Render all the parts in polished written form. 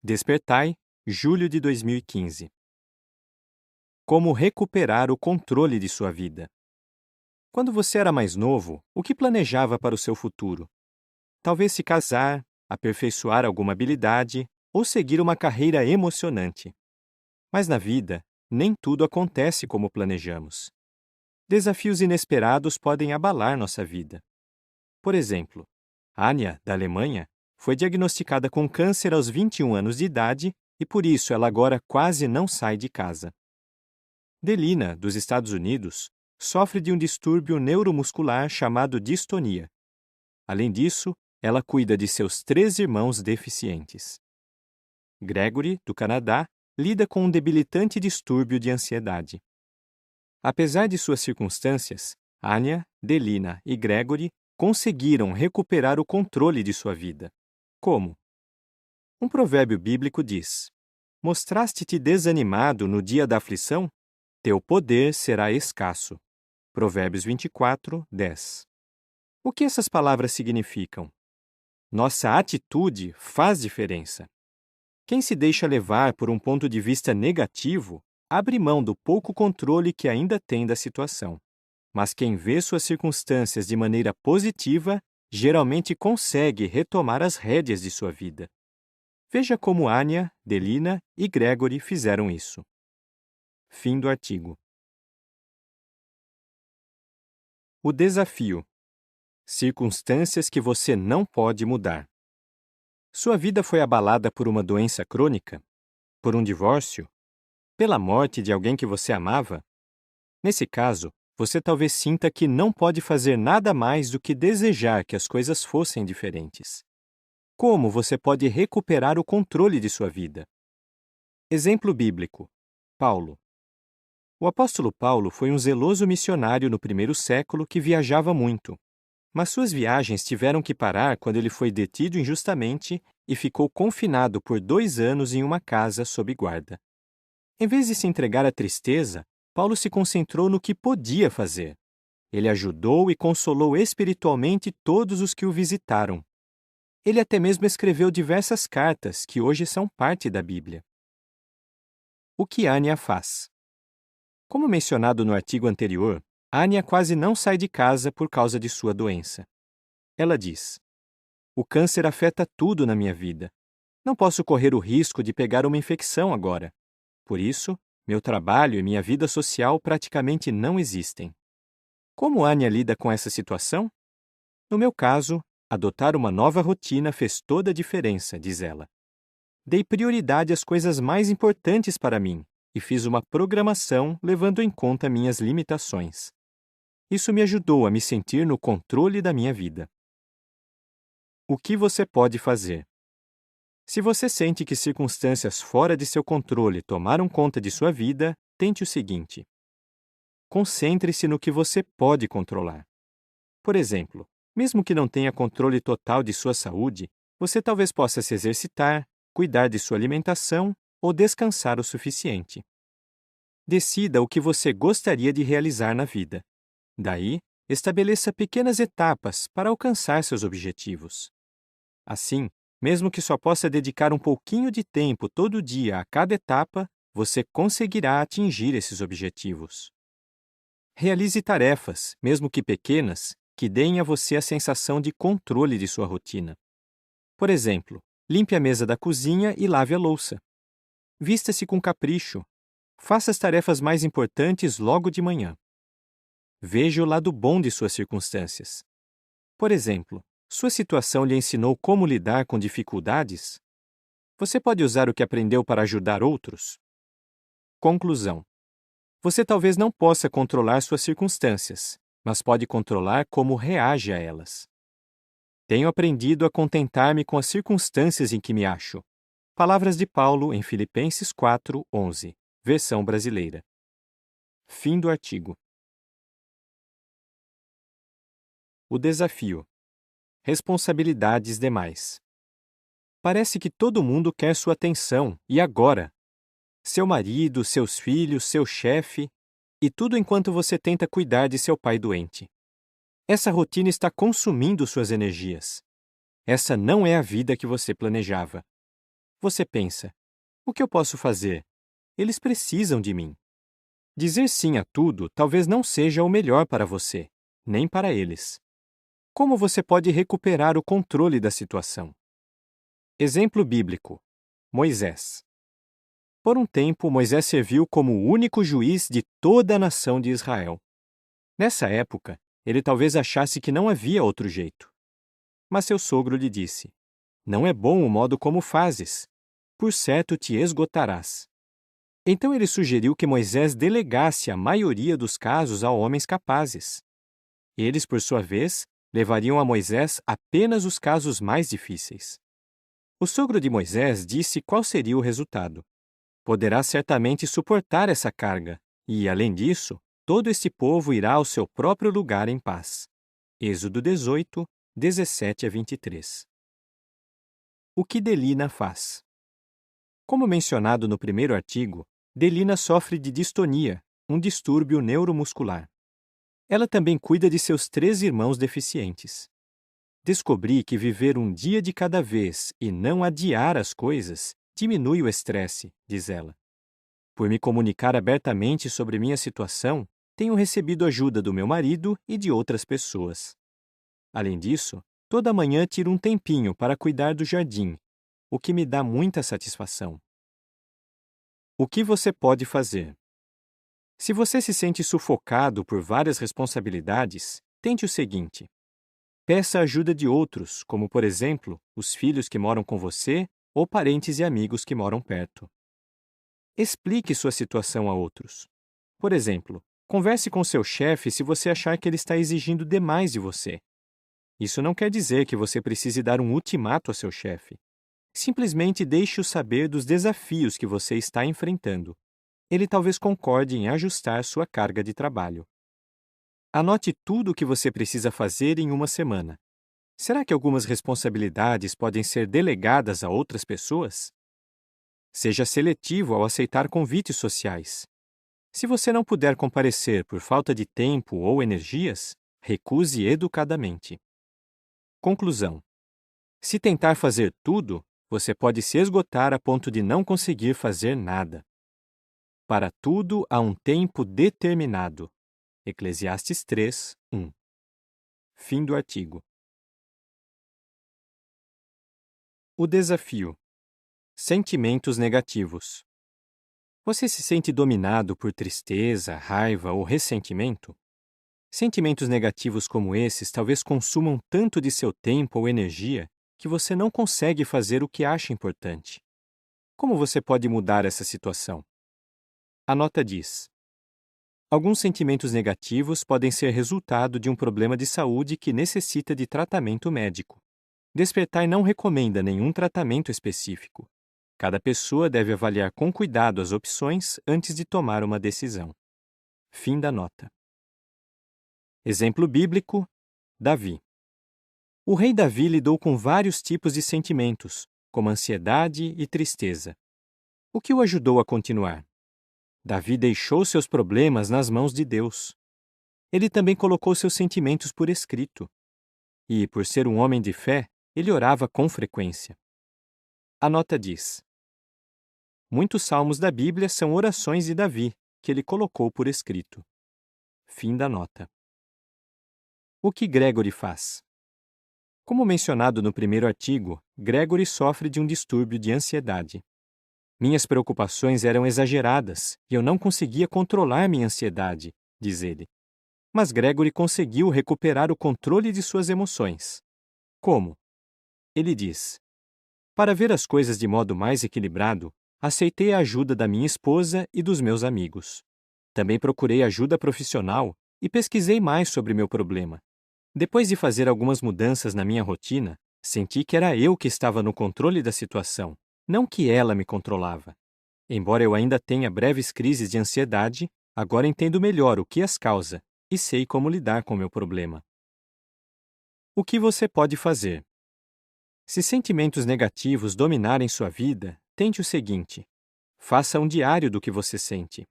Despertai, julho de 2015. Como recuperar o controle de sua vida? Quando você era mais novo, o que planejava para o seu futuro? Talvez se casar, aperfeiçoar alguma habilidade ou seguir uma carreira emocionante. Mas na vida, nem tudo acontece como planejamos. Desafios inesperados podem abalar nossa vida. Por exemplo, Anya, da Alemanha, foi diagnosticada com câncer aos 21 anos de idade e por isso ela agora quase não sai de casa. Delina, dos Estados Unidos, sofre de um distúrbio neuromuscular chamado distonia. Além disso, ela cuida de seus 3 irmãos deficientes. Gregory, do Canadá, lida com um debilitante distúrbio de ansiedade. Apesar de suas circunstâncias, Anya, Delina e Gregory conseguiram recuperar o controle de sua vida. Como? Um provérbio bíblico diz: Mostraste-te desanimado no dia da aflição? Teu poder será escasso. Provérbios 24, 10. O que essas palavras significam? Nossa atitude faz diferença. Quem se deixa levar por um ponto de vista negativo, abre mão do pouco controle que ainda tem da situação. Mas quem vê suas circunstâncias de maneira positiva, geralmente consegue retomar as rédeas de sua vida. Veja como Anya, Delina e Gregory fizeram isso. Fim do artigo. O desafio. Circunstâncias que você não pode mudar. Sua vida foi abalada por uma doença crônica? Por um divórcio? Pela morte de alguém que você amava? Nesse caso, você talvez sinta que não pode fazer nada mais do que desejar que as coisas fossem diferentes. Como você pode recuperar o controle de sua vida? Exemplo bíblico. Paulo. O apóstolo Paulo foi um zeloso missionário no primeiro século que viajava muito. Mas suas viagens tiveram que parar quando ele foi detido injustamente e ficou confinado por 2 anos em uma casa sob guarda. Em vez de se entregar à tristeza, Paulo se concentrou no que podia fazer. Ele ajudou e consolou espiritualmente todos os que o visitaram. Ele até mesmo escreveu diversas cartas que hoje são parte da Bíblia. O que Anya faz? Como mencionado no artigo anterior, Anya quase não sai de casa por causa de sua doença. Ela diz: O câncer afeta tudo na minha vida. Não posso correr o risco de pegar uma infecção agora. Por isso, meu trabalho e minha vida social praticamente não existem. Como Anya lida com essa situação? No meu caso, adotar uma nova rotina fez toda a diferença, diz ela. Dei prioridade às coisas mais importantes para mim e fiz uma programação levando em conta minhas limitações. Isso me ajudou a me sentir no controle da minha vida. O que você pode fazer? Se você sente que circunstâncias fora de seu controle tomaram conta de sua vida, tente o seguinte. Concentre-se no que você pode controlar. Por exemplo, mesmo que não tenha controle total de sua saúde, você talvez possa se exercitar, cuidar de sua alimentação ou descansar o suficiente. Decida o que você gostaria de realizar na vida. Daí, estabeleça pequenas etapas para alcançar seus objetivos. Assim, mesmo que só possa dedicar um pouquinho de tempo todo dia a cada etapa, você conseguirá atingir esses objetivos. Realize tarefas, mesmo que pequenas, que deem a você a sensação de controle de sua rotina. Por exemplo, limpe a mesa da cozinha e lave a louça. Vista-se com capricho. Faça as tarefas mais importantes logo de manhã. Veja o lado bom de suas circunstâncias. Por exemplo, sua situação lhe ensinou como lidar com dificuldades? Você pode usar o que aprendeu para ajudar outros? Conclusão. Você talvez não possa controlar suas circunstâncias, mas pode controlar como reage a elas. Tenho aprendido a contentar-me com as circunstâncias em que me acho. Palavras de Paulo em Filipenses 4, 11, versão brasileira. Fim do artigo. O desafio. Responsabilidades demais. Parece que todo mundo quer sua atenção, e agora? Seu marido, seus filhos, seu chefe, e tudo enquanto você tenta cuidar de seu pai doente. Essa rotina está consumindo suas energias. Essa não é a vida que você planejava. Você pensa: o que eu posso fazer? Eles precisam de mim. Dizer sim a tudo talvez não seja o melhor para você, nem para eles. Como você pode recuperar o controle da situação? Exemplo bíblico: Moisés. Por um tempo, Moisés serviu como o único juiz de toda a nação de Israel. Nessa época, ele talvez achasse que não havia outro jeito. Mas seu sogro lhe disse: não é bom o modo como fazes. Por certo te esgotarás. Então ele sugeriu que Moisés delegasse a maioria dos casos a homens capazes. Eles, por sua vez, levariam a Moisés apenas os casos mais difíceis. O sogro de Moisés disse qual seria o resultado. Poderá certamente suportar essa carga, e, além disso, todo este povo irá ao seu próprio lugar em paz. Êxodo 18, 17 a 23. O que Delina faz? Como mencionado no primeiro artigo, Delina sofre de distonia, um distúrbio neuromuscular. Ela também cuida de seus 3 irmãos deficientes. Descobri que viver um dia de cada vez e não adiar as coisas diminui o estresse, diz ela. Por me comunicar abertamente sobre minha situação, tenho recebido ajuda do meu marido e de outras pessoas. Além disso, toda manhã tiro um tempinho para cuidar do jardim, o que me dá muita satisfação. O que você pode fazer? Se você se sente sufocado por várias responsabilidades, tente o seguinte: peça ajuda de outros, como, por exemplo, os filhos que moram com você ou parentes e amigos que moram perto. Explique sua situação a outros. Por exemplo, converse com seu chefe se você achar que ele está exigindo demais de você. Isso não quer dizer que você precise dar um ultimato a seu chefe. Simplesmente deixe-o saber dos desafios que você está enfrentando. Ele talvez concorde em ajustar sua carga de trabalho. Anote tudo o que você precisa fazer em uma semana. Será que algumas responsabilidades podem ser delegadas a outras pessoas? Seja seletivo ao aceitar convites sociais. Se você não puder comparecer por falta de tempo ou energias, recuse educadamente. Conclusão: se tentar fazer tudo, você pode se esgotar a ponto de não conseguir fazer nada. Para tudo há um tempo determinado. Eclesiastes 3, 1. Fim do artigo. O desafio: sentimentos negativos. Você se sente dominado por tristeza, raiva ou ressentimento? Sentimentos negativos como esses talvez consumam tanto de seu tempo ou energia que você não consegue fazer o que acha importante. Como você pode mudar essa situação? A nota diz: alguns sentimentos negativos podem ser resultado de um problema de saúde que necessita de tratamento médico. Despertar não recomenda nenhum tratamento específico. Cada pessoa deve avaliar com cuidado as opções antes de tomar uma decisão. Fim da nota. Exemplo bíblico: Davi. O rei Davi lidou com vários tipos de sentimentos, como ansiedade e tristeza. O que o ajudou a continuar? Davi deixou seus problemas nas mãos de Deus. Ele também colocou seus sentimentos por escrito. E, por ser um homem de fé, ele orava com frequência. A nota diz: muitos salmos da Bíblia são orações de Davi, que ele colocou por escrito. Fim da nota. O que Gregory faz? Como mencionado no primeiro artigo, Gregory sofre de um distúrbio de ansiedade. Minhas preocupações eram exageradas e eu não conseguia controlar minha ansiedade, diz ele. Mas Gregory conseguiu recuperar o controle de suas emoções. Como? Ele diz: para ver as coisas de modo mais equilibrado, aceitei a ajuda da minha esposa e dos meus amigos. Também procurei ajuda profissional e pesquisei mais sobre meu problema. Depois de fazer algumas mudanças na minha rotina, senti que era eu que estava no controle da situação, não que ela me controlava. Embora eu ainda tenha breves crises de ansiedade, agora entendo melhor o que as causa e sei como lidar com meu problema. O que você pode fazer? Se sentimentos negativos dominarem sua vida, tente o seguinte: faça um diário do que você sente.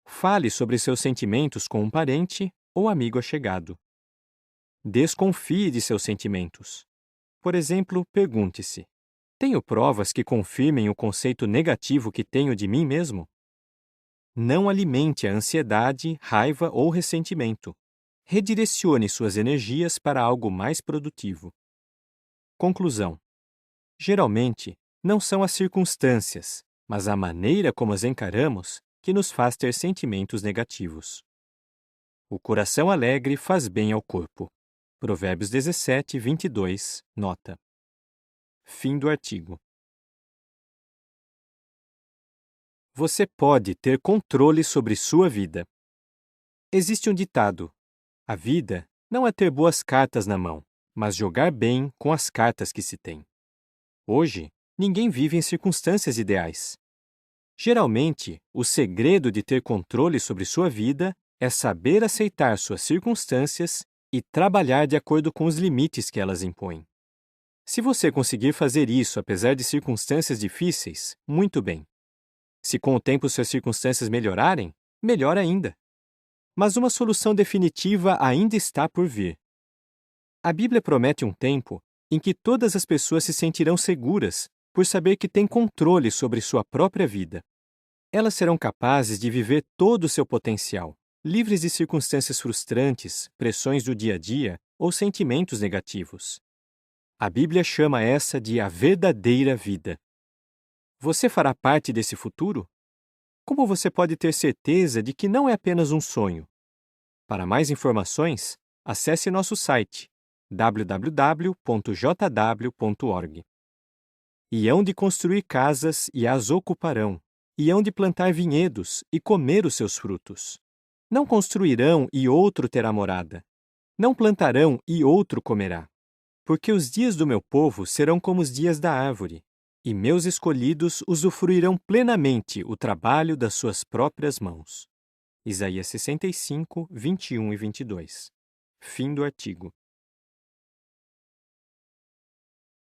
Fale sobre seus sentimentos com um parente ou amigo achegado. Desconfie de seus sentimentos. Por exemplo, pergunte-se: Tenho provas que confirmem o conceito negativo que tenho de mim mesmo? Não alimente a ansiedade, raiva ou ressentimento. Redirecione suas energias para algo mais produtivo. Conclusão: geralmente, não são as circunstâncias, mas a maneira como as encaramos que nos faz ter sentimentos negativos. O coração alegre faz bem ao corpo. Provérbios 17, 22, nota. Fim do artigo. Você pode ter controle sobre sua vida. Existe um ditado: a vida não é ter boas cartas na mão, mas jogar bem com as cartas que se tem. Hoje, ninguém vive em circunstâncias ideais. Geralmente, o segredo de ter controle sobre sua vida é saber aceitar suas circunstâncias e trabalhar de acordo com os limites que elas impõem. Se você conseguir fazer isso apesar de circunstâncias difíceis, muito bem. Se com o tempo suas circunstâncias melhorarem, melhor ainda. Mas uma solução definitiva ainda está por vir. A Bíblia promete um tempo em que todas as pessoas se sentirão seguras por saber que têm controle sobre sua própria vida. Elas serão capazes de viver todo o seu potencial, livres de circunstâncias frustrantes, pressões do dia a dia ou sentimentos negativos. A Bíblia chama essa de a verdadeira vida. Você fará parte desse futuro? Como você pode ter certeza de que não é apenas um sonho? Para mais informações, acesse nosso site www.jw.org. E hão de construir casas e as ocuparão, e hão de plantar vinhedos e comer os seus frutos. Não construirão e outro terá morada. Não plantarão e outro comerá. Porque os dias do meu povo serão como os dias da árvore, e meus escolhidos usufruirão plenamente o trabalho das suas próprias mãos. Isaías 65, 21 e 22. Fim do artigo.